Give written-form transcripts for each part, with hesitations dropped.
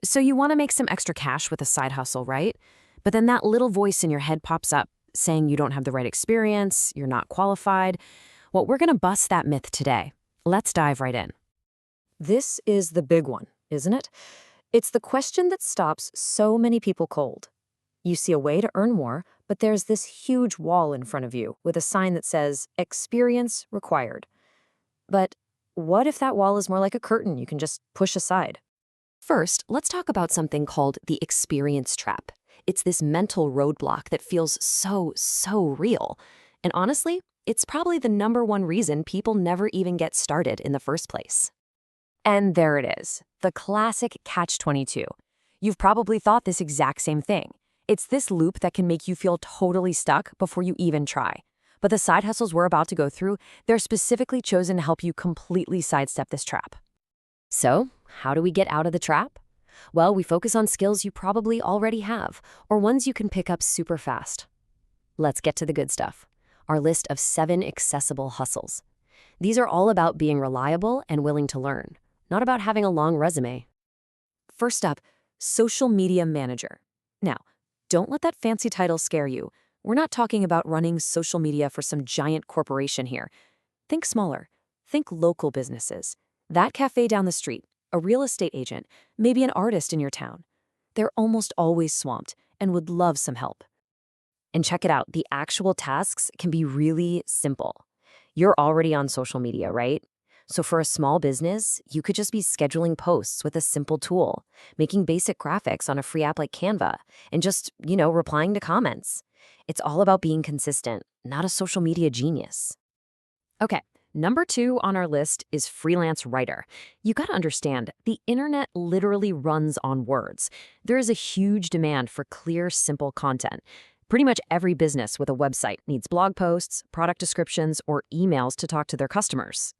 So you want to make some extra cash with a side hustle, right? But then that little voice in your head pops up saying you don't have the right experience, you're not qualified. Well, we're going to bust that myth today. Let's dive right in. This is the big one, isn't it? It's the question that stops so many people cold. You see a way to earn more, but there's this huge wall in front of you with a sign that says, experience required. But what if that wall is more like a curtain you can just push aside? First, let's talk about something called the experience trap. It's this mental roadblock that feels so real. And honestly, it's probably the #1 reason people never even get started in the first place. And there it is, the classic catch-22. You've probably thought this exact same thing. It's this loop that can make you feel totally stuck before you even try. But the side hustles we're about to go through, they're specifically chosen to help you completely sidestep this trap. So, how do we get out of the trap? Well, we focus on skills you probably already have, or ones you can pick up super fast. Let's get to the good stuff. Our list of 7 accessible hustles. These are all about being reliable and willing to learn, not about having a long resume. First up, social media manager. Now, don't let that fancy title scare you. We're not talking about running social media for some giant corporation here. Think smaller. Think local businesses. That cafe down the street, a real estate agent, maybe an artist in your town. They're almost always swamped and would love some help. And check it out, the actual tasks can be really simple. You're already on social media, right? So for a small business, you could just be scheduling posts with a simple tool, making basic graphics on a free app like Canva, and just, replying to comments. It's all about being consistent, not a social media genius. Okay, #2 on our list is freelance writer. You gotta understand, the internet literally runs on words. There is a huge demand for clear, simple content. Pretty much every business with a website needs blog posts, product descriptions, or emails to talk to their customers.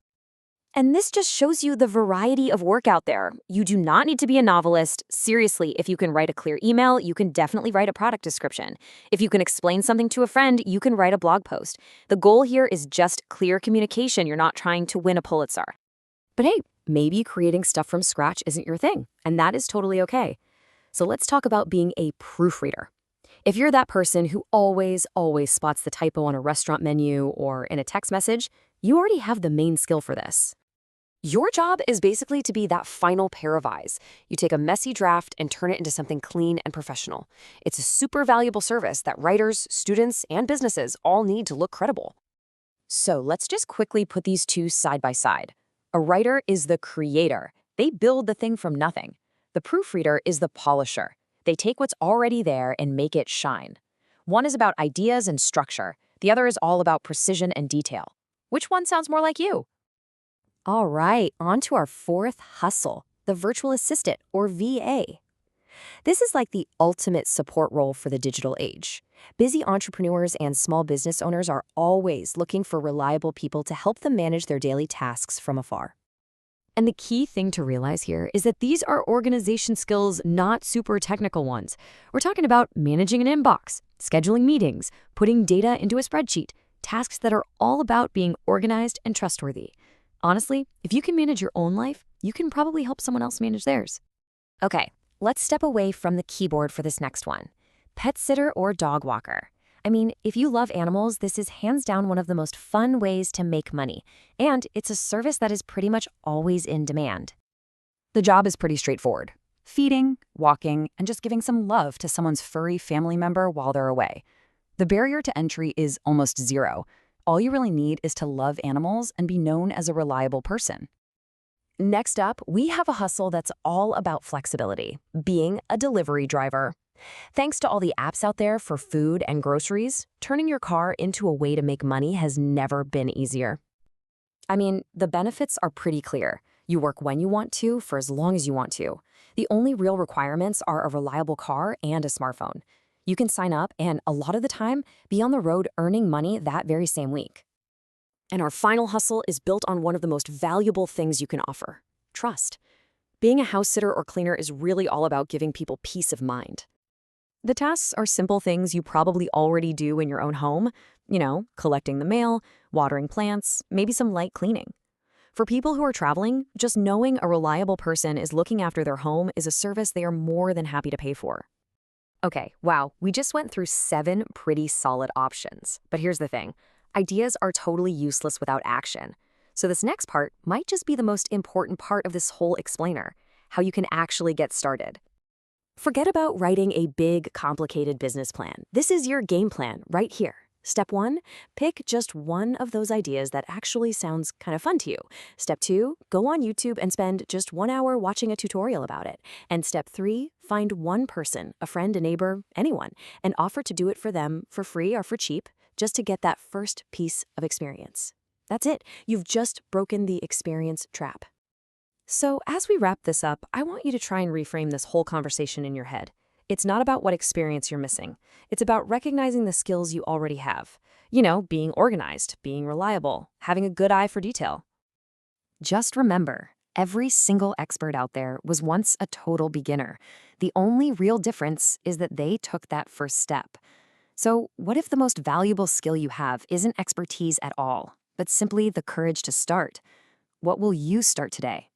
And this just shows you the variety of work out there. You do not need to be a novelist. Seriously, if you can write a clear email, you can definitely write a product description. If you can explain something to a friend, you can write a blog post. The goal here is just clear communication. You're not trying to win a Pulitzer. But hey, maybe creating stuff from scratch isn't your thing, and that is totally okay. So let's talk about being a proofreader. If you're that person who always spots the typo on a restaurant menu or in a text message, you already have the main skill for this. Your job is basically to be that final pair of eyes. You take a messy draft and turn it into something clean and professional. It's a super valuable service that writers, students, and businesses all need to look credible. So let's just quickly put these two side by side. A writer is the creator. They build the thing from nothing. The proofreader is the polisher. They take what's already there and make it shine. One is about ideas and structure. The other is all about precision and detail. Which one sounds more like you? All right, on to our 4th hustle, the virtual assistant, or VA. This is like the ultimate support role for the digital age. Busy entrepreneurs and small business owners are always looking for reliable people to help them manage their daily tasks from afar. And the key thing to realize here is that these are organization skills, not super technical ones. We're talking about managing an inbox, scheduling meetings, putting data into a spreadsheet, tasks that are all about being organized and trustworthy. Honestly, if you can manage your own life, you can probably help someone else manage theirs. Okay, let's step away from the keyboard for this next one. Pet sitter or dog walker. I mean, if you love animals, this is hands down one of the most fun ways to make money. And it's a service that is pretty much always in demand. The job is pretty straightforward. Feeding, walking, and just giving some love to someone's furry family member while they're away. The barrier to entry is almost zero. All you really need is to love animals and be known as a reliable person. Next up, we have a hustle that's all about flexibility, being a delivery driver. Thanks to all the apps out there for food and groceries, turning your car into a way to make money has never been easier. I mean, the benefits are pretty clear. You work when you want to, for as long as you want to. The only real requirements are a reliable car and a smartphone. You can sign up and, a lot of the time, be on the road earning money that very same week. And our final hustle is built on one of the most valuable things you can offer: trust. Being a house sitter or cleaner is really all about giving people peace of mind. The tasks are simple things you probably already do in your own home, collecting the mail, watering plants, maybe some light cleaning. For people who are traveling, just knowing a reliable person is looking after their home is a service they are more than happy to pay for. Okay, wow, we just went through 7 pretty solid options. But here's the thing, ideas are totally useless without action. So this next part might just be the most important part of this whole explainer, how you can actually get started. Forget about writing a big, complicated business plan. This is your game plan right here. Step 1, pick just one of those ideas that actually sounds kind of fun to you. Step 2, go on YouTube and spend just 1 hour watching a tutorial about it. And step 3, find one person, a friend, a neighbor, anyone, and offer to do it for them for free or for cheap, just to get that first piece of experience. That's it. You've just broken the experience trap. So as we wrap this up, I want you to try and reframe this whole conversation in your head. It's not about what experience you're missing. It's about recognizing the skills you already have. You know, being organized, being reliable, having a good eye for detail. Just remember, every single expert out there was once a total beginner. The only real difference is that they took that first step. So what if the most valuable skill you have isn't expertise at all, but simply the courage to start? What will you start today?